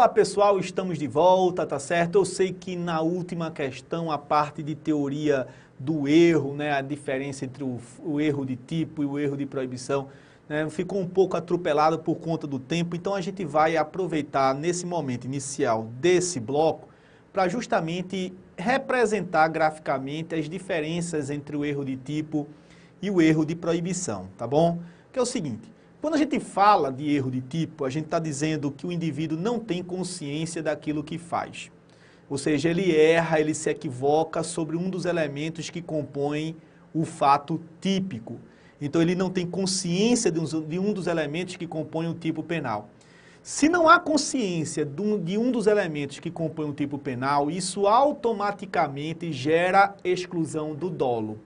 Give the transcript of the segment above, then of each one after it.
Olá pessoal, estamos de volta, tá certo? Eu sei que na última questão, a parte de teoria do erro, né, a diferença entre o erro de tipo e o erro de proibição, né, ficou um pouco atropelado por conta do tempo, então a gente vai aproveitar nesse momento inicial desse bloco para justamente representar graficamente as diferenças entre o erro de tipo e o erro de proibição, tá bom? Que é o seguinte, quando a gente fala de erro de tipo, a gente está dizendo que o indivíduo não tem consciência daquilo que faz. Ou seja, ele erra, ele se equivoca sobre um dos elementos que compõem o fato típico. Então ele não tem consciência de um dos elementos que compõem o tipo penal. Se não há consciência de um dos elementos que compõem o tipo penal, isso automaticamente gera exclusão do dolo.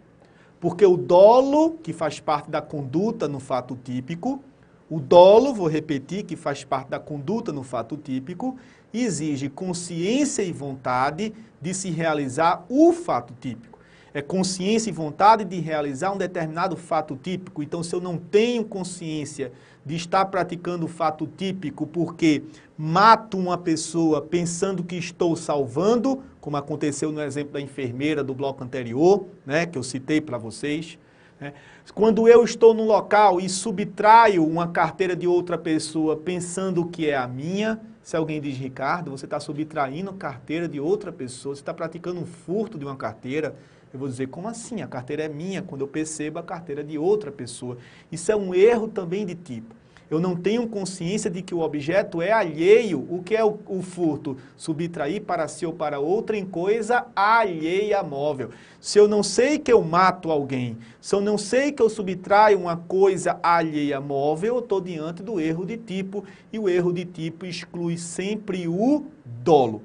Porque o dolo, que faz parte da conduta no fato típico, o dolo, vou repetir, que faz parte da conduta no fato típico, exige consciência e vontade de se realizar o fato típico. É consciência e vontade de realizar um determinado fato típico. Então, se eu não tenho consciência de estar praticando o fato típico porque mato uma pessoa pensando que estou salvando, como aconteceu no exemplo da enfermeira do bloco anterior, né, que eu citei para vocês, né? Quando eu estou num local e subtraio uma carteira de outra pessoa pensando que é a minha, se alguém diz, Ricardo, você está subtraindo carteira de outra pessoa, você está praticando um furto de uma carteira, eu vou dizer, como assim? A carteira é minha, quando eu percebo a carteira de outra pessoa. Isso é um erro também de tipo. Eu não tenho consciência de que o objeto é alheio. O que é o furto? Subtrair para si ou para outra em coisa alheia móvel. Se eu não sei que eu mato alguém, se eu não sei que eu subtraio uma coisa alheia móvel, eu estou diante do erro de tipo, e o erro de tipo exclui sempre o dolo.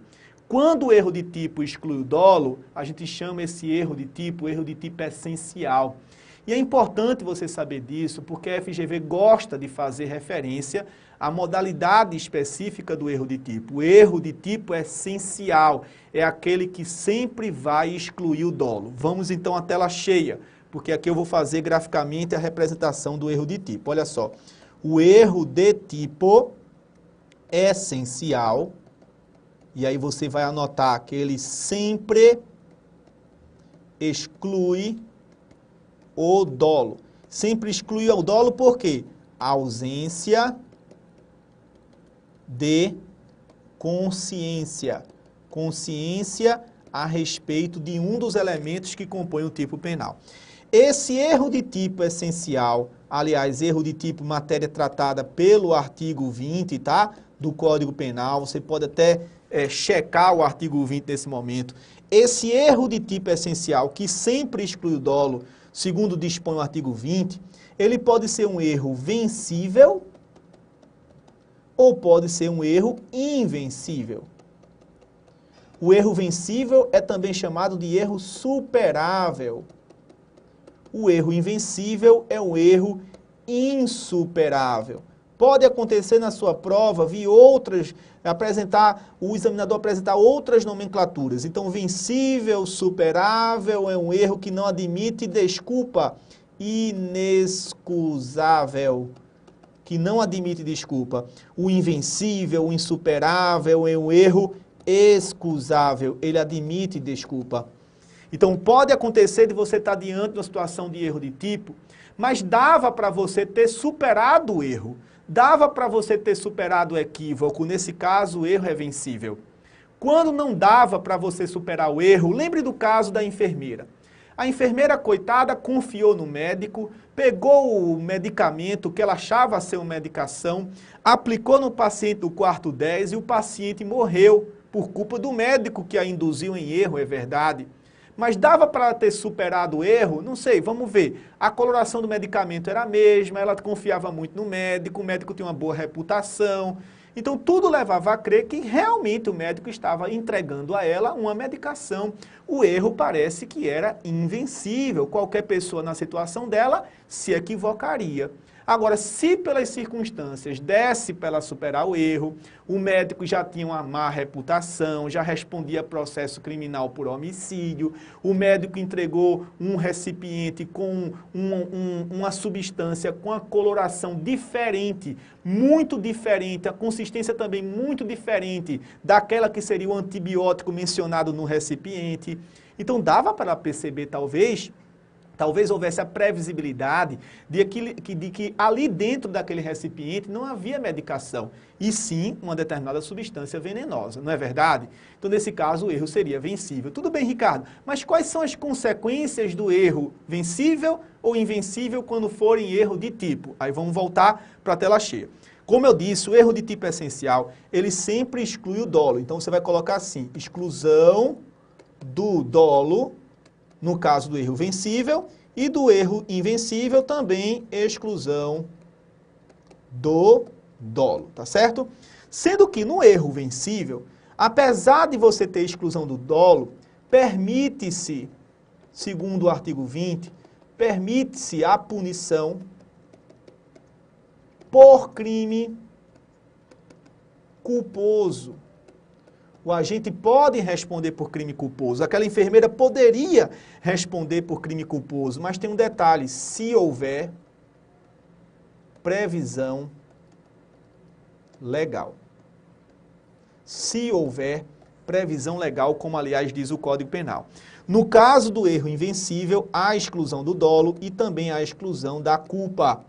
Quando o erro de tipo exclui o dolo, a gente chama esse erro de tipo essencial. E é importante você saber disso, porque a FGV gosta de fazer referência à modalidade específica do erro de tipo. O erro de tipo essencial é aquele que sempre vai excluir o dolo. Vamos então à tela cheia, porque aqui eu vou fazer graficamente a representação do erro de tipo. Olha só, o erro de tipo essencial, e aí você vai anotar que ele sempre exclui o dolo. Sempre exclui o dolo por quê? Ausência de consciência. Consciência a respeito de um dos elementos que compõem o tipo penal. Esse erro de tipo essencial, aliás, erro de tipo matéria tratada pelo artigo 20, tá? Do Código Penal, você pode até checar o artigo 20 nesse momento. Esse erro de tipo essencial, que sempre exclui o dolo, segundo dispõe o artigo 20, ele pode ser um erro vencível ou pode ser um erro invencível. O erro vencível é também chamado de erro superável. O erro invencível é um erro insuperável. Pode acontecer na sua prova o examinador apresentar outras nomenclaturas. Então, vencível, superável é um erro que não admite desculpa. Inexcusável, que não admite desculpa. O invencível, o insuperável é um erro excusável, ele admite desculpa. Então, pode acontecer de você estar diante de uma situação de erro de tipo, mas dava para você ter superado o erro. Dava para você ter superado o equívoco, nesse caso o erro é vencível. Quando não dava para você superar o erro, lembre do caso da enfermeira. A enfermeira, coitada, confiou no médico, pegou o medicamento que ela achava ser uma medicação, aplicou no paciente do quarto 10 e o paciente morreu por culpa do médico que a induziu em erro, é verdade. Mas dava para ela ter superado o erro? Não sei, vamos ver. A coloração do medicamento era a mesma, ela confiava muito no médico, o médico tinha uma boa reputação. Então tudo levava a crer que realmente o médico estava entregando a ela uma medicação. O erro parece que era invencível, qualquer pessoa na situação dela se equivocaria. Agora, se pelas circunstâncias desse para ela superar o erro, o médico já tinha uma má reputação, já respondia processo criminal por homicídio, o médico entregou um recipiente com uma substância com a coloração diferente, muito diferente, a consistência também muito diferente daquela que seria o antibiótico mencionado no recipiente. Então dava para perceber, talvez houvesse a previsibilidade de que ali dentro daquele recipiente não havia medicação, e sim uma determinada substância venenosa, não é verdade? Então, nesse caso, o erro seria vencível. Tudo bem, Ricardo, mas quais são as consequências do erro vencível ou invencível quando for em erro de tipo? Aí vamos voltar para a tela cheia. Como eu disse, o erro de tipo essencial, ele sempre exclui o dolo. Então, você vai colocar assim, exclusão do dolo, no caso do erro vencível, e do erro invencível também exclusão do dolo, tá certo? Sendo que no erro vencível, apesar de você ter exclusão do dolo, permite-se, segundo o artigo 20, permite-se a punição por crime culposo. O agente pode responder por crime culposo. Aquela enfermeira poderia responder por crime culposo, mas tem um detalhe: se houver previsão legal. Se houver previsão legal, como aliás diz o Código Penal. No caso do erro invencível, há a exclusão do dolo e também há a exclusão da culpa,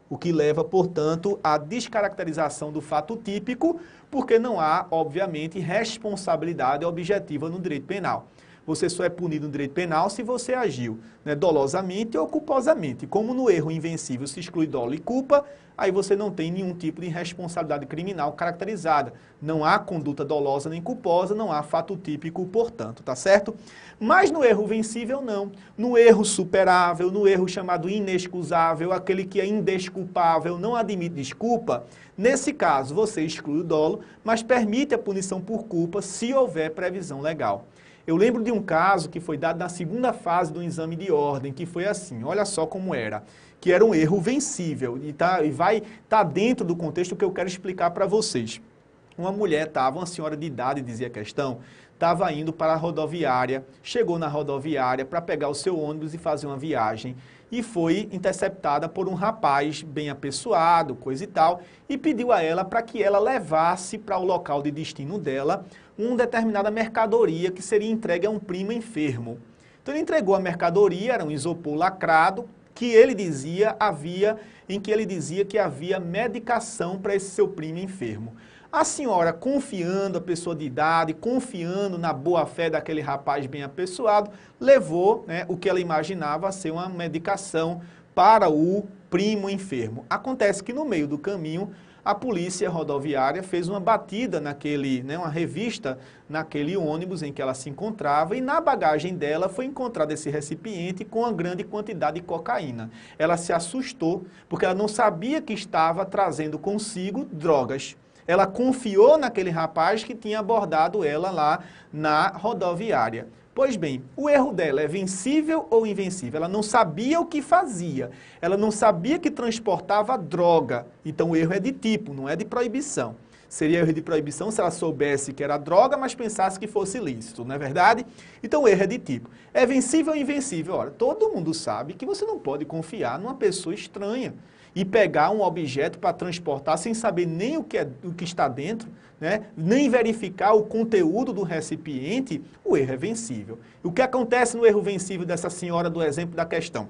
o que leva, portanto, à descaracterização do fato típico, porque não há, obviamente, responsabilidade objetiva no direito penal. Você só é punido no direito penal se você agiu, né, dolosamente ou culposamente. Como no erro invencível se exclui dolo e culpa, aí você não tem nenhum tipo de responsabilidade criminal caracterizada. Não há conduta dolosa nem culposa, não há fato típico, portanto, tá certo? Mas no erro vencível, não. No erro superável, no erro chamado inexcusável, aquele que é indesculpável, não admite desculpa, nesse caso você exclui o dolo, mas permite a punição por culpa se houver previsão legal. Eu lembro de um caso que foi dado na segunda fase do exame de ordem, que foi assim, olha só como era, que era um erro vencível, e vai estar dentro do contexto que eu quero explicar para vocês. Uma mulher uma senhora de idade, dizia a questão, estava indo para a rodoviária, chegou na rodoviária para pegar o seu ônibus e fazer uma viagem, e foi interceptada por um rapaz bem apessoado, coisa e tal, e pediu a ela para que ela levasse para o local de destino dela uma determinada mercadoria que seria entregue a um primo enfermo. Então ele entregou a mercadoria, era um isopor lacrado, que ele dizia que havia medicação para esse seu primo enfermo. A senhora, confiando, a pessoa de idade, confiando na boa-fé daquele rapaz bem apessoado, levou, né, o que ela imaginava ser uma medicação para o primo enfermo. Acontece que no meio do caminho, a polícia rodoviária fez uma batida uma revista naquele ônibus em que ela se encontrava, e na bagagem dela foi encontrado esse recipiente com uma grande quantidade de cocaína. Ela se assustou, porque ela não sabia que estava trazendo consigo drogas. Ela confiou naquele rapaz que tinha abordado ela lá na rodoviária. Pois bem, o erro dela é vencível ou invencível? Ela não sabia o que fazia, ela não sabia que transportava droga, então o erro é de tipo, não é de proibição. Seria erro de proibição se ela soubesse que era droga, mas pensasse que fosse ilícito, não é verdade? Então o erro é de tipo. É vencível ou invencível? Ora, todo mundo sabe que você não pode confiar numa pessoa estranha e pegar um objeto para transportar sem saber nem o que está dentro, né? Nem verificar o conteúdo do recipiente, o erro é vencível. E o que acontece no erro vencível dessa senhora do exemplo da questão?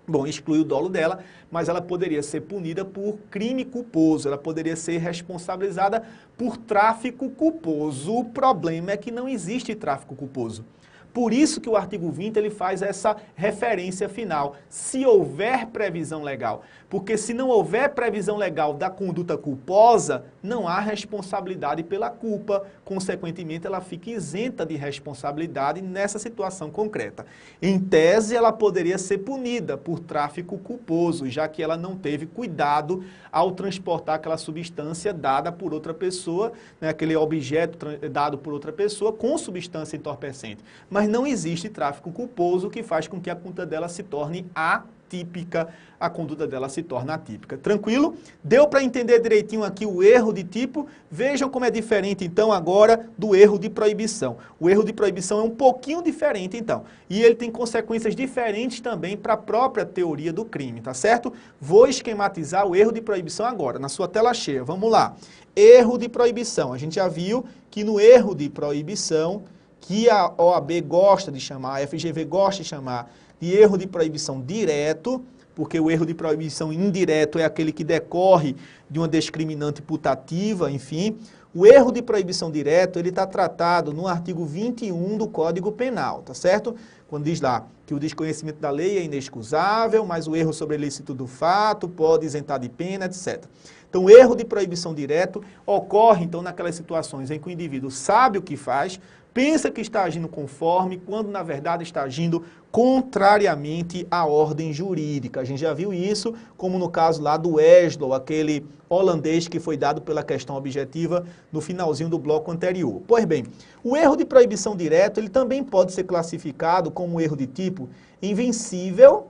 Bom, exclui o dolo dela, mas ela poderia ser punida por crime culposo, ela poderia ser responsabilizada por tráfico culposo. O problema é que não existe tráfico culposo. Por isso que o artigo 20 ele faz essa referência final, se houver previsão legal. Porque se não houver previsão legal da conduta culposa, não há responsabilidade pela culpa, consequentemente ela fica isenta de responsabilidade nessa situação concreta. Em tese, ela poderia ser punida por tráfico culposo, já que ela não teve cuidado ao transportar aquela substância dada por outra pessoa, né, aquele objeto dado por outra pessoa com substância entorpecente. Mas mas não existe tráfico culposo que faz com que a conduta dela se torne atípica, a conduta dela se torna atípica. Tranquilo? Deu para entender direitinho aqui o erro de tipo? Vejam como é diferente, então, agora do erro de proibição. O erro de proibição é um pouquinho diferente, então, e ele tem consequências diferentes também para a própria teoria do crime, tá certo? Vou esquematizar o erro de proibição agora, na sua tela cheia. Vamos lá. Erro de proibição. A gente já viu que no erro de proibição, que a OAB gosta de chamar, a FGV gosta de chamar de erro de proibição direto, porque o erro de proibição indireto é aquele que decorre de uma discriminante putativa, enfim. O erro de proibição direto, ele está tratado no artigo 21 do Código Penal, tá certo? Quando diz lá que o desconhecimento da lei é inexcusável, mas o erro sobre a ilícito do fato pode isentar de pena, etc. Então, o erro de proibição direto ocorre, então, naquelas situações em que o indivíduo sabe o que faz, pensa que está agindo conforme, quando na verdade está agindo contrariamente à ordem jurídica. A gente já viu isso, como no caso lá do Weslow, aquele holandês que foi dado pela questão objetiva no finalzinho do bloco anterior. Pois bem, o erro de proibição direto, ele também pode ser classificado como erro de tipo invencível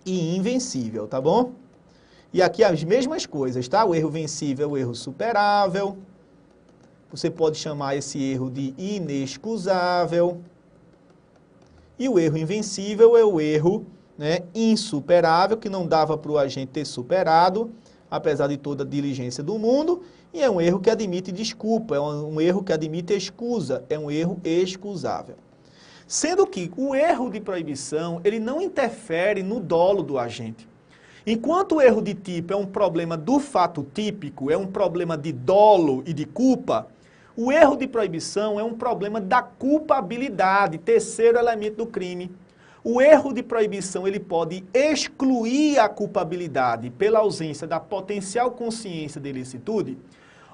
e invencível, tá bom? E aqui as mesmas coisas, tá? O erro vencível é o erro superável. Você pode chamar esse erro de inexcusável. E o erro invencível é o erro, né, insuperável, que não dava para o agente ter superado, apesar de toda a diligência do mundo. E é um erro que admite desculpa, é um erro que admite excusa, é um erro excusável. Sendo que o erro de proibição, ele não interfere no dolo do agente. Enquanto o erro de tipo é um problema do fato típico, é um problema de dolo e de culpa, o erro de proibição é um problema da culpabilidade, terceiro elemento do crime. O erro de proibição, ele pode excluir a culpabilidade pela ausência da potencial consciência de ilicitude,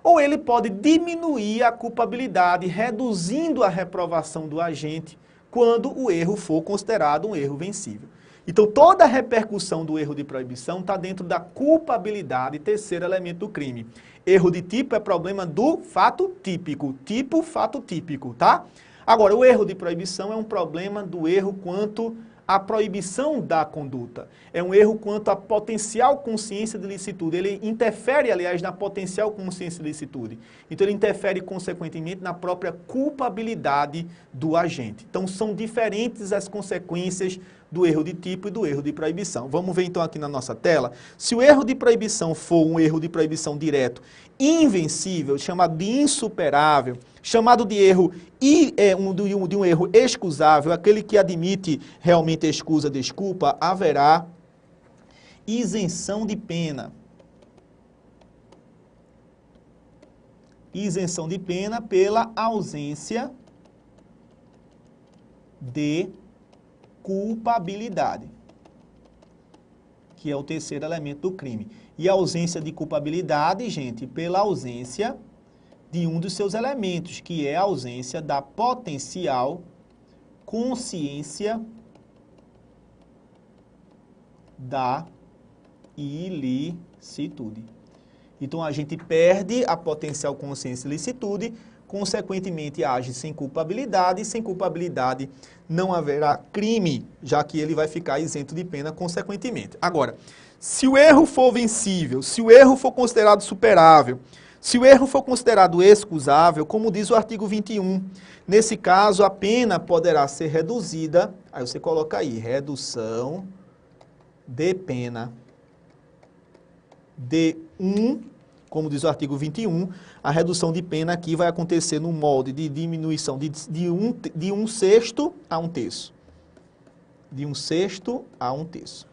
ou ele pode diminuir a culpabilidade, reduzindo a reprovação do agente, quando o erro for considerado um erro vencível. Então, toda a repercussão do erro de proibição está dentro da culpabilidade, terceiro elemento do crime. Erro de tipo é problema do fato típico, tipo, fato típico, tá? Agora, o erro de proibição é um problema do erro quanto à proibição da conduta. É um erro quanto à potencial consciência de ilicitude. Ele interfere, aliás, na potencial consciência de ilicitude. Então, ele interfere, consequentemente, na própria culpabilidade do agente. Então, são diferentes as consequências do erro de tipo e do erro de proibição. Vamos ver, então, aqui na nossa tela. Se o erro de proibição for um erro de proibição direto invencível, chamado de insuperável, chamado de erro de um erro excusável, aquele que admite realmente excusa, desculpa, haverá isenção de pena. Isenção de pena pela ausência de culpabilidade, que é o terceiro elemento do crime. E a ausência de culpabilidade, gente, pela ausência de um dos seus elementos, que é a ausência da potencial consciência da ilicitude. Então, a gente perde a potencial consciência de ilicitude, consequentemente, age sem culpabilidade, e sem culpabilidade não haverá crime, já que ele vai ficar isento de pena consequentemente. Agora, se o erro for vencível, se o erro for considerado superável, se o erro for considerado excusável, como diz o artigo 21, nesse caso a pena poderá ser reduzida, aí você coloca aí, redução de pena de 1, como diz o artigo 21, a redução de pena aqui vai acontecer no molde de diminuição de um sexto a um terço. De um sexto a um terço.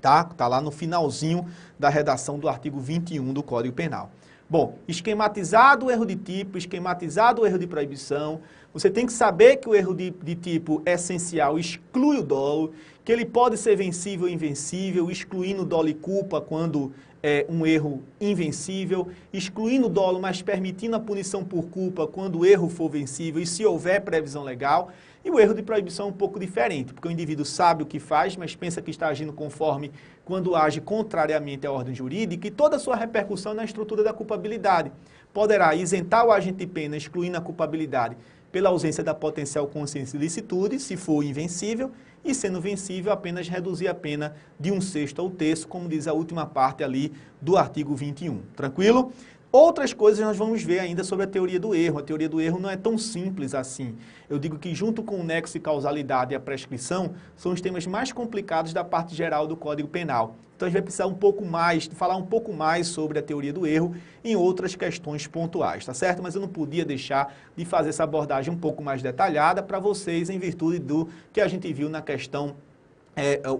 Tá? Tá lá no finalzinho da redação do artigo 21 do Código Penal. Bom, esquematizado o erro de tipo, esquematizado o erro de proibição, você tem que saber que o erro de tipo essencial exclui o dolo, que ele pode ser vencível ou invencível, excluindo dolo e culpa quando é um erro invencível, excluindo o dolo, mas permitindo a punição por culpa quando o erro for vencível e se houver previsão legal. E o erro de proibição é um pouco diferente, porque o indivíduo sabe o que faz, mas pensa que está agindo conforme quando age contrariamente à ordem jurídica, e toda a sua repercussão na estrutura da culpabilidade. Poderá isentar o agente de pena, excluindo a culpabilidade pela ausência da potencial consciência de licitude, se for invencível, e sendo vencível, apenas reduzir a pena de 1/6 ao terço, como diz a última parte ali do artigo 21. Tranquilo? Outras coisas nós vamos ver ainda sobre a teoria do erro. A teoria do erro não é tão simples assim. Eu digo que junto com o nexo e causalidade e a prescrição, são os temas mais complicados da parte geral do Código Penal. Então a gente vai precisar falar um pouco mais sobre a teoria do erro em outras questões pontuais, tá certo? Mas eu não podia deixar de fazer essa abordagem um pouco mais detalhada para vocês, em virtude do que a gente viu na questão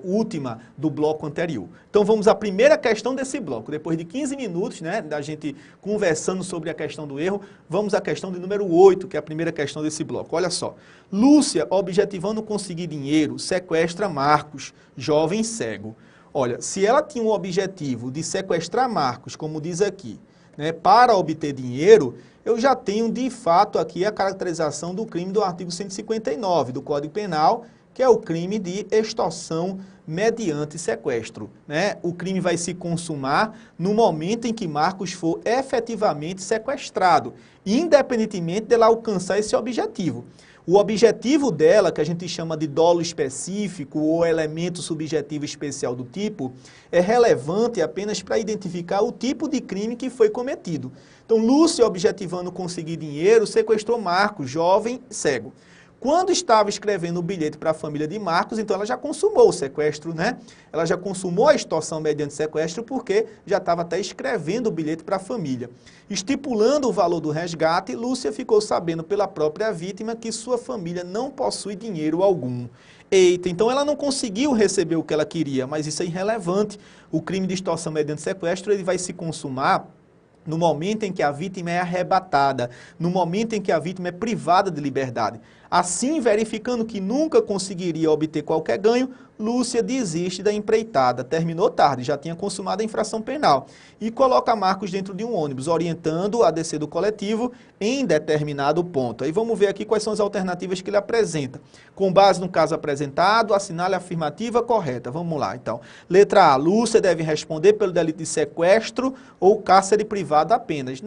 última do bloco anterior. Então vamos à primeira questão desse bloco. Depois de 15 minutos, né, da gente conversando sobre a questão do erro, vamos à questão de número 8, que é a primeira questão desse bloco. Olha só. Lúcia, objetivando conseguir dinheiro, sequestra Marcos, jovem cego. Olha, se ela tinha o objetivo de sequestrar Marcos, como diz aqui, né, para obter dinheiro, eu já tenho de fato aqui a caracterização do crime do artigo 159 do Código Penal, que é o crime de extorsão mediante sequestro, né? O crime vai se consumar no momento em que Marcos for efetivamente sequestrado, independentemente dela alcançar esse objetivo. O objetivo dela, que a gente chama de dolo específico ou elemento subjetivo especial do tipo, é relevante apenas para identificar o tipo de crime que foi cometido. Então, Lúcia, objetivando conseguir dinheiro, sequestrou Marcos, jovem cego. Quando estava escrevendo o bilhete para a família de Marcos, então ela já consumou o sequestro, né? Ela já consumou a extorsão mediante sequestro porque já estava até escrevendo o bilhete para a família. Estipulando o valor do resgate, Lúcia ficou sabendo pela própria vítima que sua família não possui dinheiro algum. Eita, então ela não conseguiu receber o que ela queria, mas isso é irrelevante. O crime de extorsão mediante sequestro ele vai se consumar no momento em que a vítima é arrebatada, no momento em que a vítima é privada de liberdade. Assim, verificando que nunca conseguiria obter qualquer ganho, Lúcia desiste da empreitada. Terminou tarde, já tinha consumado a infração penal. E coloca Marcos dentro de um ônibus, orientando-o a descer do coletivo em determinado ponto. Aí vamos ver aqui quais são as alternativas que ele apresenta. Com base no caso apresentado, assinale a afirmativa correta. Vamos lá, então. Letra A. Lúcia deve responder pelo delito de sequestro ou cárcere privado apenas.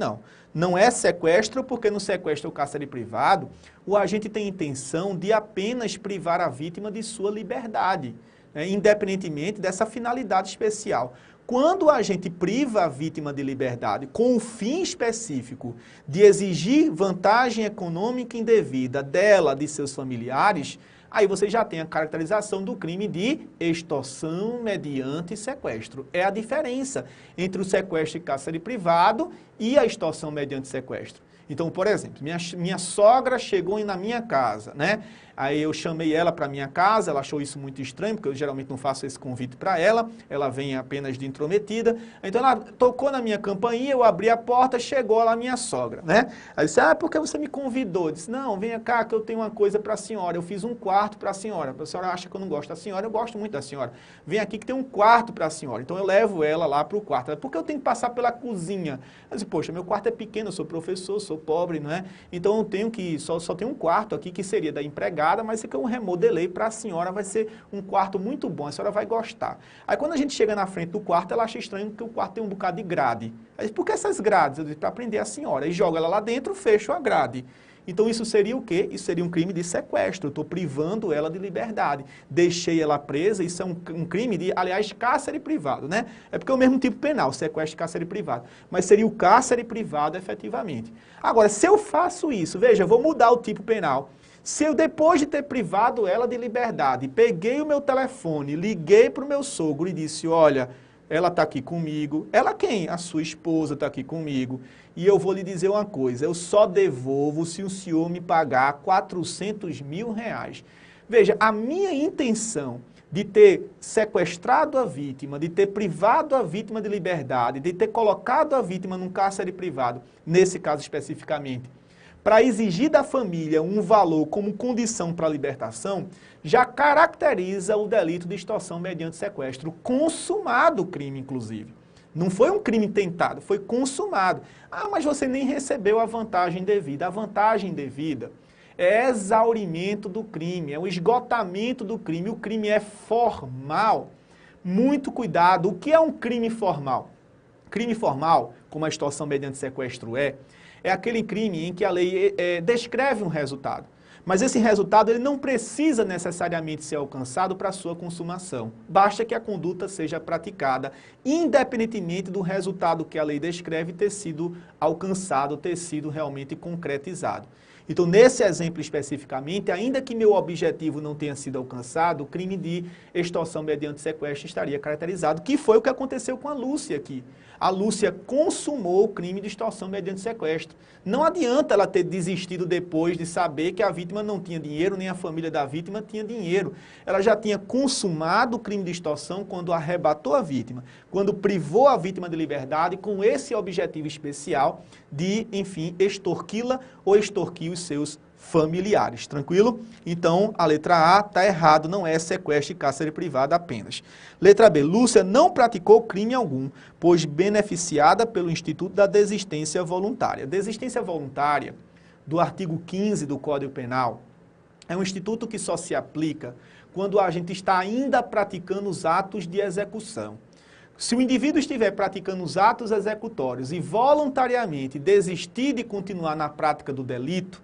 Não é sequestro, porque no sequestro ou cárcere privado, o agente tem intenção de apenas privar a vítima de sua liberdade, né, independentemente dessa finalidade especial. Quando a gente priva a vítima de liberdade com o fim específico de exigir vantagem econômica indevida dela, de seus familiares, aí você já tem a caracterização do crime de extorsão mediante sequestro. É a diferença entre o sequestro e cárcere privado e a extorsão mediante sequestro. Então, por exemplo, minha sogra chegou na minha casa, né? Aí eu chamei ela para minha casa, ela achou isso muito estranho, porque eu geralmente não faço esse convite para ela vem apenas de intrometida. Então ela tocou na minha campainha, eu abri a porta, chegou lá minha sogra, né? Aí eu disse, por que você me convidou? Eu disse, não, venha cá que eu tenho uma coisa para a senhora, eu fiz um quarto para a senhora acha que eu não gosto da senhora, eu gosto muito da senhora. Vem aqui que tem um quarto para a senhora. Então eu levo ela lá para o quarto. Por que eu tenho que passar pela cozinha? Eu disse, poxa, meu quarto é pequeno, eu sou professor, sou pobre, não é? Então eu tenho que, só tem um quarto aqui que seria da empregada, mas isso que eu remodelei para a senhora, vai ser um quarto muito bom, a senhora vai gostar. Aí quando a gente chega na frente do quarto, ela acha estranho que o quarto tem um bocado de grade. Aí, por que essas grades? Eu disse, para prender a senhora. Aí joga ela lá dentro, fecho a grade. Então isso seria o quê? Isso seria um crime de sequestro, eu estou privando ela de liberdade. Deixei ela presa, isso é um crime de, aliás, cárcere privado, né? É porque é o mesmo tipo penal, sequestro e cárcere privado. Mas seria o cárcere privado efetivamente. Agora, se eu faço isso, veja, eu vou mudar o tipo penal. Se eu, depois de ter privado ela de liberdade, peguei o meu telefone, liguei para o meu sogro e disse, olha, ela está aqui comigo. Ela quem? A sua esposa está aqui comigo. E eu vou lhe dizer uma coisa, eu só devolvo se o senhor me pagar 400 mil reais. Veja, a minha intenção de ter sequestrado a vítima, de ter privado a vítima de liberdade, de ter colocado a vítima num cárcere privado, nesse caso especificamente, para exigir da família um valor como condição para a libertação, já caracteriza o delito de extorsão mediante sequestro, consumado o crime, inclusive. Não foi um crime tentado, foi consumado. Mas você nem recebeu a vantagem devida. A vantagem devida é exaurimento do crime, é o esgotamento do crime. O crime é formal. Muito cuidado. O que é um crime formal? Crime formal, como a extorsão mediante sequestro é é aquele crime em que a lei descreve um resultado. Mas esse resultado ele não precisa necessariamente ser alcançado para a sua consumação. Basta que a conduta seja praticada, independentemente do resultado que a lei descreve ter sido alcançado, ter sido realmente concretizado. Então, nesse exemplo especificamente, ainda que meu objetivo não tenha sido alcançado, o crime de extorsão mediante sequestro estaria caracterizado, que foi o que aconteceu com a Lúcia aqui. A Lúcia consumou o crime de extorsão mediante sequestro. Não adianta ela ter desistido depois de saber que a vítima não tinha dinheiro, nem a família da vítima tinha dinheiro. Ela já tinha consumado o crime de extorsão quando arrebatou a vítima, quando privou a vítima de liberdade com esse objetivo especial de, enfim, extorquí-la ou extorquir os seus familiares, tranquilo? Então, a letra A está errado, não é sequestro e cárcere privado apenas. Letra B, Lúcia não praticou crime algum, pois beneficiada pelo Instituto da Desistência Voluntária. Desistência voluntária, do artigo 15 do Código Penal, é um instituto que só se aplica quando a gente está ainda praticando os atos de execução. Se o indivíduo estiver praticando os atos executórios e voluntariamente desistir de continuar na prática do delito,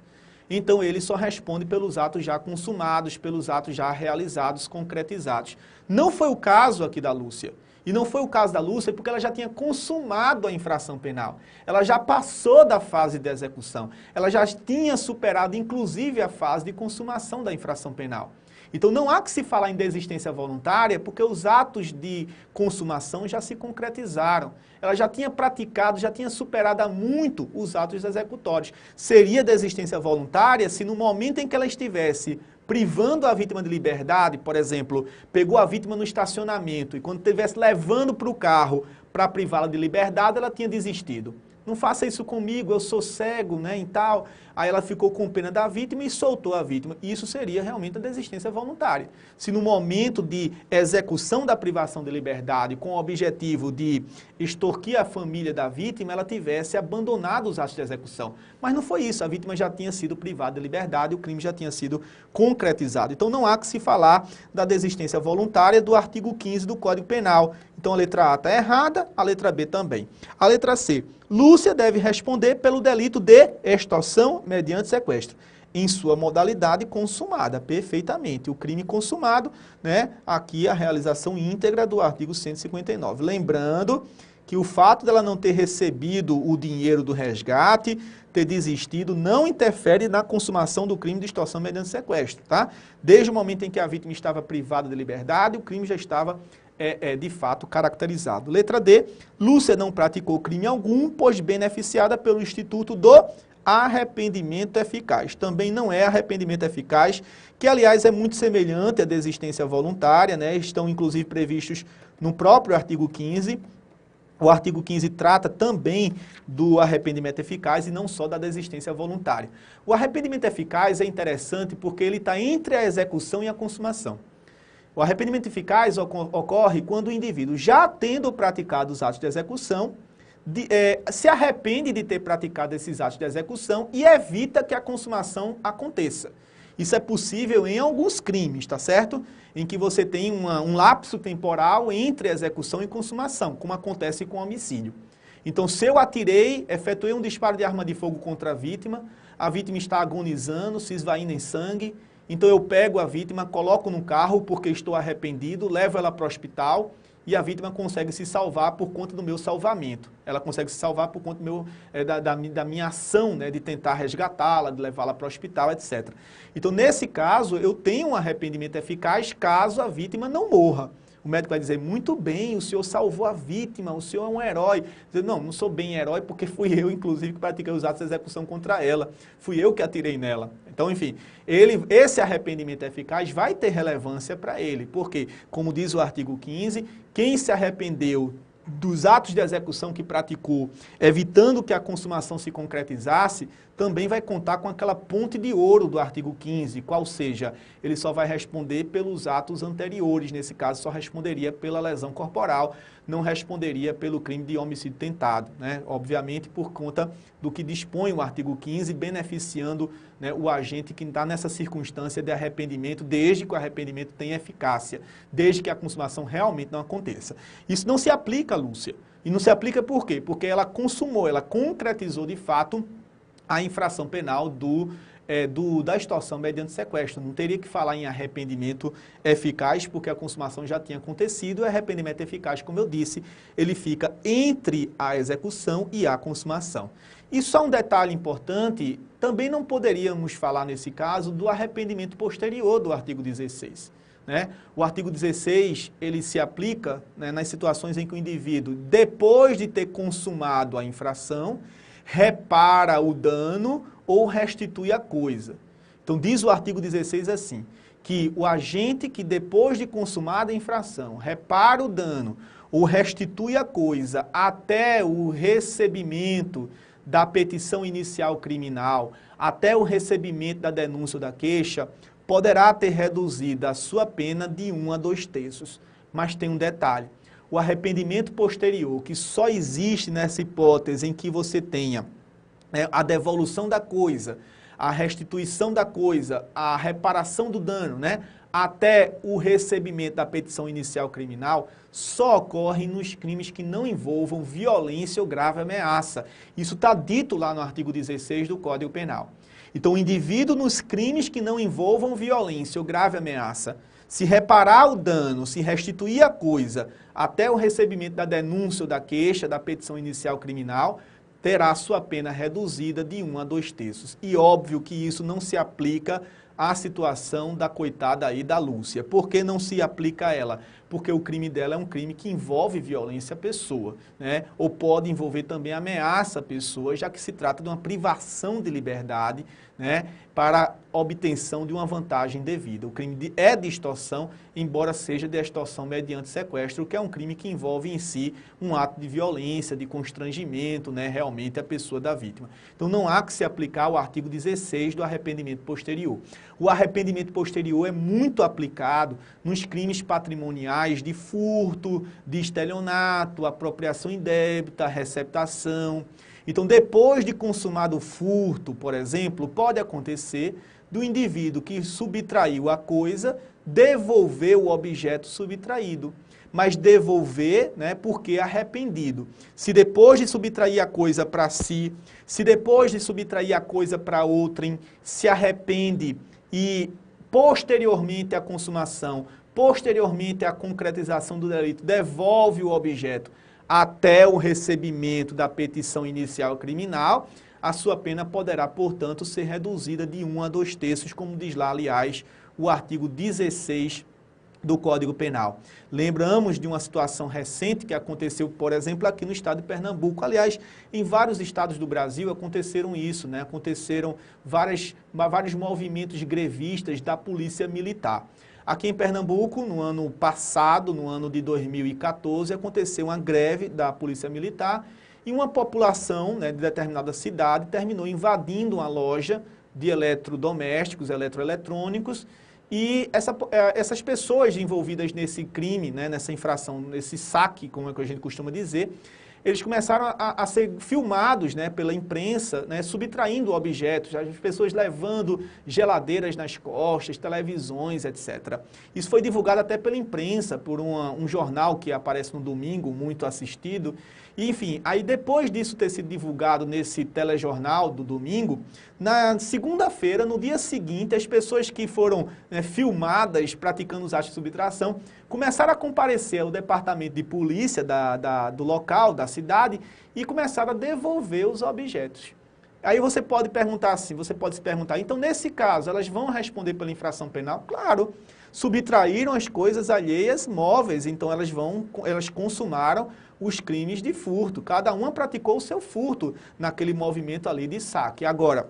então ele só responde pelos atos já consumados, pelos atos já realizados, concretizados. Não foi o caso aqui da Lúcia. E não foi o caso da Lúcia porque ela já tinha consumado a infração penal. Ela já passou da fase de execução. Ela já tinha superado, inclusive, a fase de consumação da infração penal. Então não há que se falar em desistência voluntária porque os atos de consumação já se concretizaram. Ela já tinha praticado, já tinha superado há muito os atos executórios. Seria desistência voluntária se no momento em que ela estivesse privando a vítima de liberdade, por exemplo, pegou a vítima no estacionamento e quando estivesse levando para o carro para privá-la de liberdade, ela tinha desistido. Não faça isso comigo, eu sou cego, né, e tal. Aí ela ficou com pena da vítima e soltou a vítima. Isso seria realmente a desistência voluntária. Se no momento de execução da privação de liberdade, com o objetivo de extorquir a família da vítima, ela tivesse abandonado os atos de execução. Mas não foi isso, a vítima já tinha sido privada de liberdade, o crime já tinha sido concretizado. Então não há que se falar da desistência voluntária do artigo 15 do Código Penal. Então a letra A está errada, a letra B também. A letra C, Lúcia deve responder pelo delito de extorsão mediante sequestro, em sua modalidade consumada, perfeitamente. O crime consumado, né, aqui a realização íntegra do artigo 159. Lembrando que o fato dela não ter recebido o dinheiro do resgate, ter desistido, não interfere na consumação do crime de extorsão mediante sequestro, tá? Desde o momento em que a vítima estava privada de liberdade, o crime já estava de fato caracterizado. Letra D, Lúcia não praticou crime algum, pois beneficiada pelo Instituto do Arrependimento Eficaz. Também não é arrependimento eficaz, que aliás é muito semelhante à desistência voluntária, né? Estão inclusive previstos no próprio artigo 15. O artigo 15 trata também do arrependimento eficaz e não só da desistência voluntária. O arrependimento eficaz é interessante porque ele está entre a execução e a consumação. O arrependimento eficaz ocorre quando o indivíduo, já tendo praticado os atos de execução, se arrepende de ter praticado esses atos de execução e evita que a consumação aconteça. Isso é possível em alguns crimes, tá certo? Em que você tem um lapso temporal entre execução e consumação, como acontece com homicídio. Então, se eu atirei, efetuei um disparo de arma de fogo contra a vítima está agonizando, se esvaindo em sangue, então eu pego a vítima, coloco no carro porque estou arrependido, levo ela para o hospital e a vítima consegue se salvar por conta do meu salvamento. Ela consegue se salvar por conta da minha ação, né, de tentar resgatá-la, de levá-la para o hospital, etc. Então, nesse caso, eu tenho um arrependimento eficaz caso a vítima não morra. O médico vai dizer, muito bem, o senhor salvou a vítima, o senhor é um herói. Dizer, não sou bem herói porque fui eu, inclusive, que pratiquei os atos de execução contra ela. Fui eu que atirei nela. Então, enfim, esse arrependimento eficaz vai ter relevância para ele. Porque, como diz o artigo 15, quem se arrependeu dos atos de execução que praticou, evitando que a consumação se concretizasse, também vai contar com aquela ponte de ouro do artigo 15, qual seja, ele só vai responder pelos atos anteriores, nesse caso só responderia pela lesão corporal, não responderia pelo crime de homicídio tentado, né? Obviamente por conta do que dispõe o artigo 15, beneficiando, né, o agente que está nessa circunstância de arrependimento, desde que o arrependimento tenha eficácia, desde que a consumação realmente não aconteça. Isso não se aplica, Lúcia. E não se aplica por quê? Porque ela consumou, ela concretizou de fato a infração penal da extorsão mediante sequestro. Não teria que falar em arrependimento eficaz, porque a consumação já tinha acontecido. O arrependimento eficaz, como eu disse, ele fica entre a execução e a consumação. E só um detalhe importante, também não poderíamos falar nesse caso do arrependimento posterior do artigo 16. Né? O artigo 16, ele se aplica, né, nas situações em que o indivíduo, depois de ter consumado a infração, repara o dano ou restitui a coisa. Então, diz o artigo 16 assim, que o agente que depois de consumada a infração repara o dano ou restitui a coisa até o recebimento da petição inicial criminal, até o recebimento da denúncia ou da queixa, poderá ter reduzido a sua pena de 1 a 2 terços. Mas tem um detalhe, o arrependimento posterior, que só existe nessa hipótese em que você tenha a devolução da coisa, a restituição da coisa, a reparação do dano, né? Até o recebimento da petição inicial criminal, só ocorre nos crimes que não envolvam violência ou grave ameaça. Isso está dito lá no artigo 16 do Código Penal. Então, o indivíduo nos crimes que não envolvam violência ou grave ameaça, se reparar o dano, se restituir a coisa, até o recebimento da denúncia ou da queixa, da petição inicial criminal, terá sua pena reduzida de 1 a 2 terços. E óbvio que isso não se aplica à situação da coitada aí da Lúcia. Por que não se aplica a ela? Porque o crime dela é um crime que envolve violência à pessoa, né? Ou pode envolver também ameaça à pessoa, já que se trata de uma privação de liberdade, né, para obtenção de uma vantagem devida. O crime é de extorsão, embora seja de extorsão mediante sequestro, que é um crime que envolve em si um ato de violência, de constrangimento, né, realmente a pessoa da vítima. Então não há que se aplicar o artigo 16 do arrependimento posterior. O arrependimento posterior é muito aplicado nos crimes patrimoniais de furto, de estelionato, apropriação indébita, receptação. Então, depois de consumado o furto, por exemplo, pode acontecer do indivíduo que subtraiu a coisa devolver o objeto subtraído. Mas devolver, né, porque arrependido. Se depois de subtrair a coisa para si, se depois de subtrair a coisa para outrem, se arrepende e posteriormente à consumação, posteriormente à concretização do delito, devolve o objeto até o recebimento da petição inicial criminal, a sua pena poderá, portanto, ser reduzida de 1 a 2 terços, como diz lá, aliás, o artigo 16 do Código Penal. Lembramos de uma situação recente que aconteceu, por exemplo, aqui no estado de Pernambuco. Aliás, em vários estados do Brasil aconteceram isso, né? Aconteceram vários movimentos grevistas da Polícia Militar. Aqui em Pernambuco, no ano passado, no ano de 2014, aconteceu uma greve da Polícia Militar e uma população, né, de determinada cidade terminou invadindo uma loja de eletrodomésticos, eletroeletrônicos, e essas pessoas envolvidas nesse crime, né, nessa infração, nesse saque, como é que a gente costuma dizer, eles começaram a ser filmados, né, pela imprensa, né, subtraindo objetos, as pessoas levando geladeiras nas costas, televisões, etc. Isso foi divulgado até pela imprensa, por um jornal que aparece no domingo, muito assistido. E, enfim, aí depois disso ter sido divulgado nesse telejornal do domingo, na segunda-feira, no dia seguinte, as pessoas que foram, né, filmadas praticando os atos de subtração começaram a comparecer ao departamento de polícia do local, da cidade, e começaram a devolver os objetos. Aí você pode perguntar assim, você pode se perguntar, então nesse caso elas vão responder pela infração penal? Claro, subtraíram as coisas alheias móveis, então elas consumaram os crimes de furto, cada uma praticou o seu furto naquele movimento ali de saque. Agora,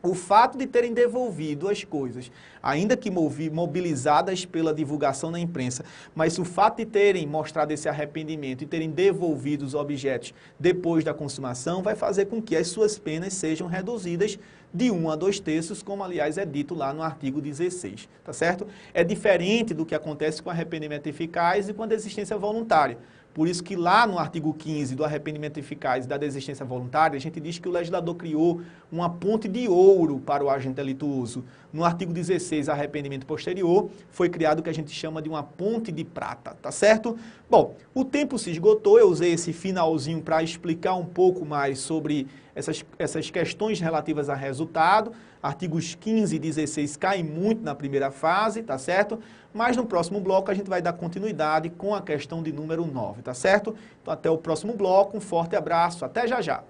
o fato de terem devolvido as coisas, ainda que mobilizadas pela divulgação na imprensa, mas o fato de terem mostrado esse arrependimento e terem devolvido os objetos depois da consumação, vai fazer com que as suas penas sejam reduzidas de 1 a 2 terços, como aliás é dito lá no artigo 16, tá certo? É diferente do que acontece com o arrependimento eficaz e com a desistência voluntária. Por isso que lá no artigo 15 do arrependimento eficaz e da desistência voluntária, a gente diz que o legislador criou uma ponte de ouro para o agente delituoso. no artigo 16, arrependimento posterior, foi criado o que a gente chama de uma ponte de prata, tá certo? Bom, o tempo se esgotou, eu usei esse finalzinho para explicar um pouco mais sobre essas questões relativas a resultado. Artigos 15 e 16 caem muito na primeira fase, tá certo? Mas no próximo bloco a gente vai dar continuidade com a questão de número 9, tá certo? Então até o próximo bloco, um forte abraço, até já já!